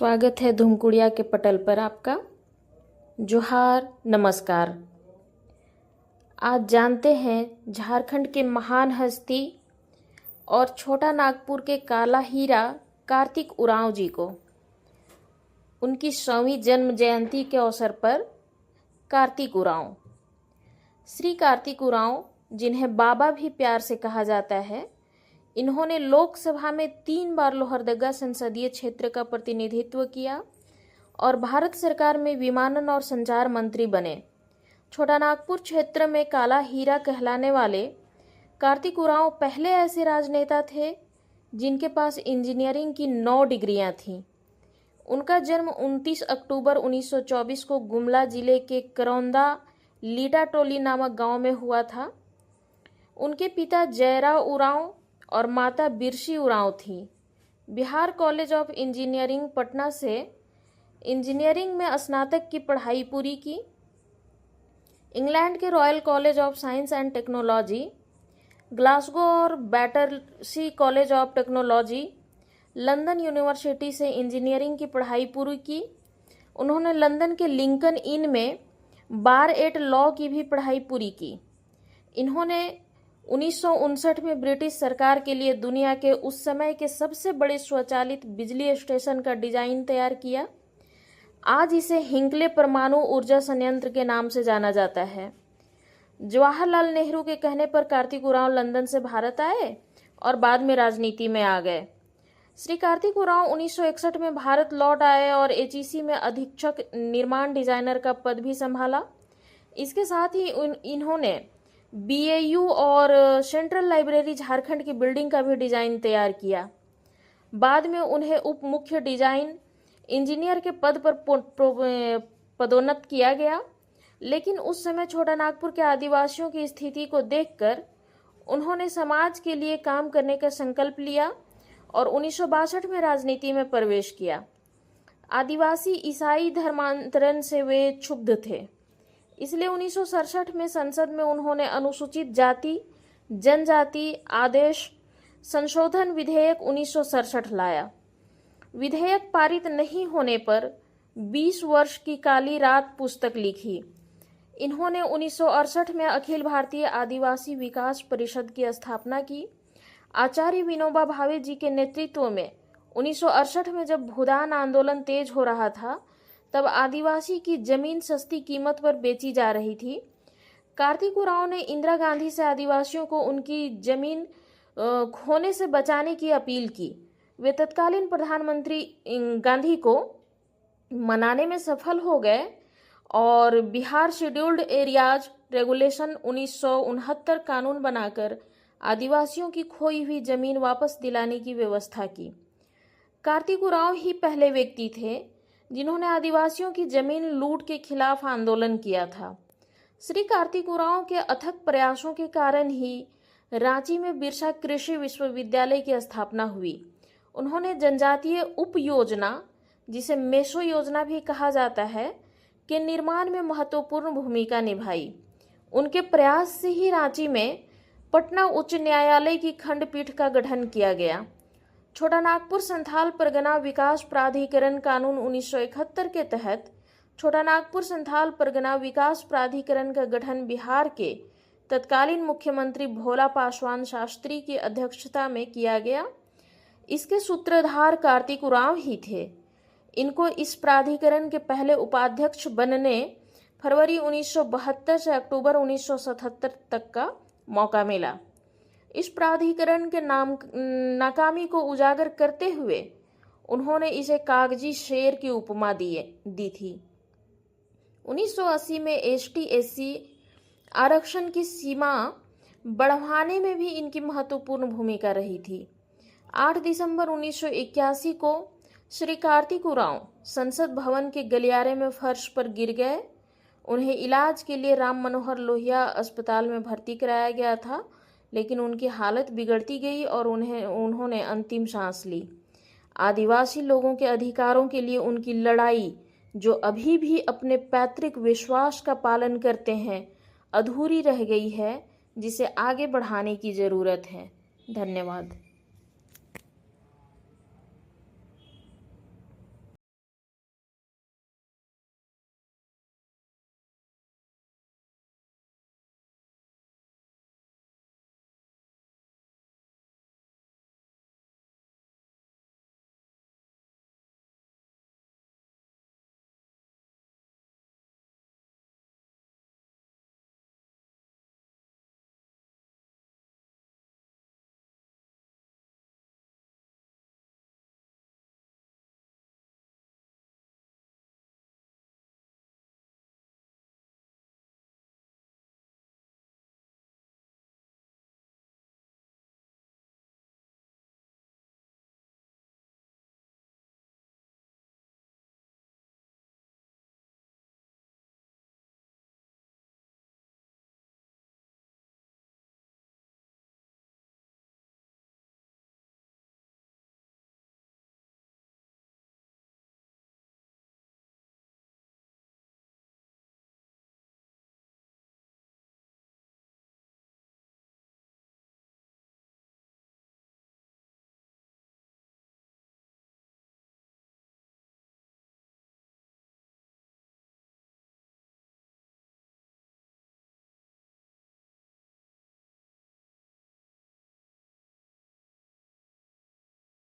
स्वागत है धूमकुड़िया के पटल पर आपका। जोहार, नमस्कार। आज जानते हैं झारखंड के महान हस्ती और छोटा नागपुर के काला हीरा कार्तिक उरांव जी को। उनकी 100वीं जन्म जयंती के अवसर पर कार्तिक उरांव, श्री कार्तिक उरांव, जिन्हें बाबा भी प्यार से कहा जाता है, इन्होंने लोकसभा में 3 बार लोहरदगा संसदीय क्षेत्र का प्रतिनिधित्व किया और भारत सरकार में विमानन और संचार मंत्री बने। छोटा नागपुर क्षेत्र में काला हीरा कहलाने वाले कार्तिक उरांव पहले ऐसे राजनेता थे जिनके पास इंजीनियरिंग की 9 डिग्रियां थीं। उनका जन्म 29 अक्टूबर 1924 को गुमला जिले के करौंदा लीडा टोली नामक गांव में हुआ था। उनके पिता जयराव उरांव और माता बिरसी उरांव थी। Bihar college of engineering Patna से इंजीनियरिंग में स्नातक की पढ़ाई पूरी की। इंग्लैंड के royal college of science and technology, Glasgow और Battersea college of technology, London university से इंजीनियरिंग की पढ़ाई पूरी की। उन्होंने लंदन के लिंकन इन में बार एट लॉ की भी पढ़ाई पूरी की। इन्होंने 1959 में ब्रिटिश सरकार के लिए दुनिया के उस समय के सबसे बड़े स्वचालित बिजली स्टेशन का डिजाइन तैयार किया। आज इसे हिंकले परमाणु ऊर्जा संयंत्र के नाम से जाना जाता है। जवाहरलाल नेहरू के कहने पर कार्तिक उरांव लंदन से भारत आए और बाद में राजनीति में आ गए। श्री कार्तिक उरांव 1961 में भारत लौट आए और एचईसी में अधीक्षक निर्माण डिजाइनर का पद भी संभाला। इसके साथ ही इन्होंने बीएयू और सेंट्रल लाइब्रेरी झारखंड की बिल्डिंग का भी डिजाइन तैयार किया। बाद में उन्हें उप मुख्य डिजाइन इंजीनियर के पद पर पदोन्नत किया गया, लेकिन उस समय छोटा नागपुर के आदिवासियों की स्थिति को देखकर उन्होंने समाज के लिए काम करने का संकल्प लिया और 1962 में राजनीति में प्रवेश किया। आदिवासी ईसाई धर्मांतरण से वे क्षुब्ध थे, इसलिए 1967 में संसद में उन्होंने अनुसूचित जाति जनजाति आदेश संशोधन विधेयक 1967 लाया। विधेयक पारित नहीं होने पर 20 वर्ष की काली रात पुस्तक लिखी। इन्होंने 1968 में अखिल भारतीय आदिवासी विकास परिषद की स्थापना की। आचार्य विनोबा भावे जी के नेतृत्व में 1968 में जब भूदान आंदोलन तेज हो रहा था, तब आदिवासी की जमीन सस्ती कीमत पर बेची जा रही थी। कार्तिक उरांव ने इंदिरा गांधी से आदिवासियों को उनकी जमीन खोने से बचाने की अपील की। वे तत्कालीन प्रधानमंत्री गांधी को मनाने में सफल हो गए और बिहार शेड्यूल्ड एरियाज रेगुलेशन 1969 कानून बनाकर आदिवासियों की खोई हुई जमीन वापस दिलाने की व्यवस्था की। कार्तिक उरांव ही पहले व्यक्ति थे जिन्होंने आदिवासियों की जमीन लूट के खिलाफ आंदोलन किया था। श्री कार्तिक उरांव के अथक प्रयासों के कारण ही रांची में बिरसा कृषि विश्वविद्यालय की स्थापना हुई। उन्होंने जनजातीय उप योजना, जिसे मेसो योजना भी कहा जाता है, के निर्माण में महत्वपूर्ण भूमिका निभाई। उनके प्रयास से ही रांची में पटना उच्च न्यायालय की खंडपीठ का गठन किया गया। छोटा नागपुर संथाल परगना विकास प्राधिकरण कानून 1971 के तहत छोटा नागपुर संथाल परगना विकास प्राधिकरण का गठन बिहार के तत्कालीन मुख्यमंत्री भोला पासवान शास्त्री की अध्यक्षता में किया गया। इसके सूत्रधार कार्तिक उरांव ही थे। इनको इस प्राधिकरण के पहले उपाध्यक्ष बनने फरवरी 1972 से अक्टूबर 1977 तक का मौका मिला। इस प्राधिकरण के नाकामी को उजागर करते हुए उन्होंने इसे कागजी शेर की उपमा दी थी। 1980 में एसटी/एससी आरक्षण की सीमा बढ़ाने में भी इनकी महत्वपूर्ण भूमिका रही थी। 8 दिसंबर 1981 को श्री कार्तिक उरांव संसद भवन के गलियारे में फर्श पर गिर गए। उन्हें इलाज के लिए राम मनोहर लोहिया अस्पताल में भर्ती कराया गया था, लेकिन उनकी हालत बिगड़ती गई और उन्होंने अंतिम सांस ली। आदिवासी लोगों के अधिकारों के लिए उनकी लड़ाई, जो अभी भी अपने पैतृक विश्वास का पालन करते हैं, अधूरी रह गई है, जिसे आगे बढ़ाने की जरूरत है। धन्यवाद।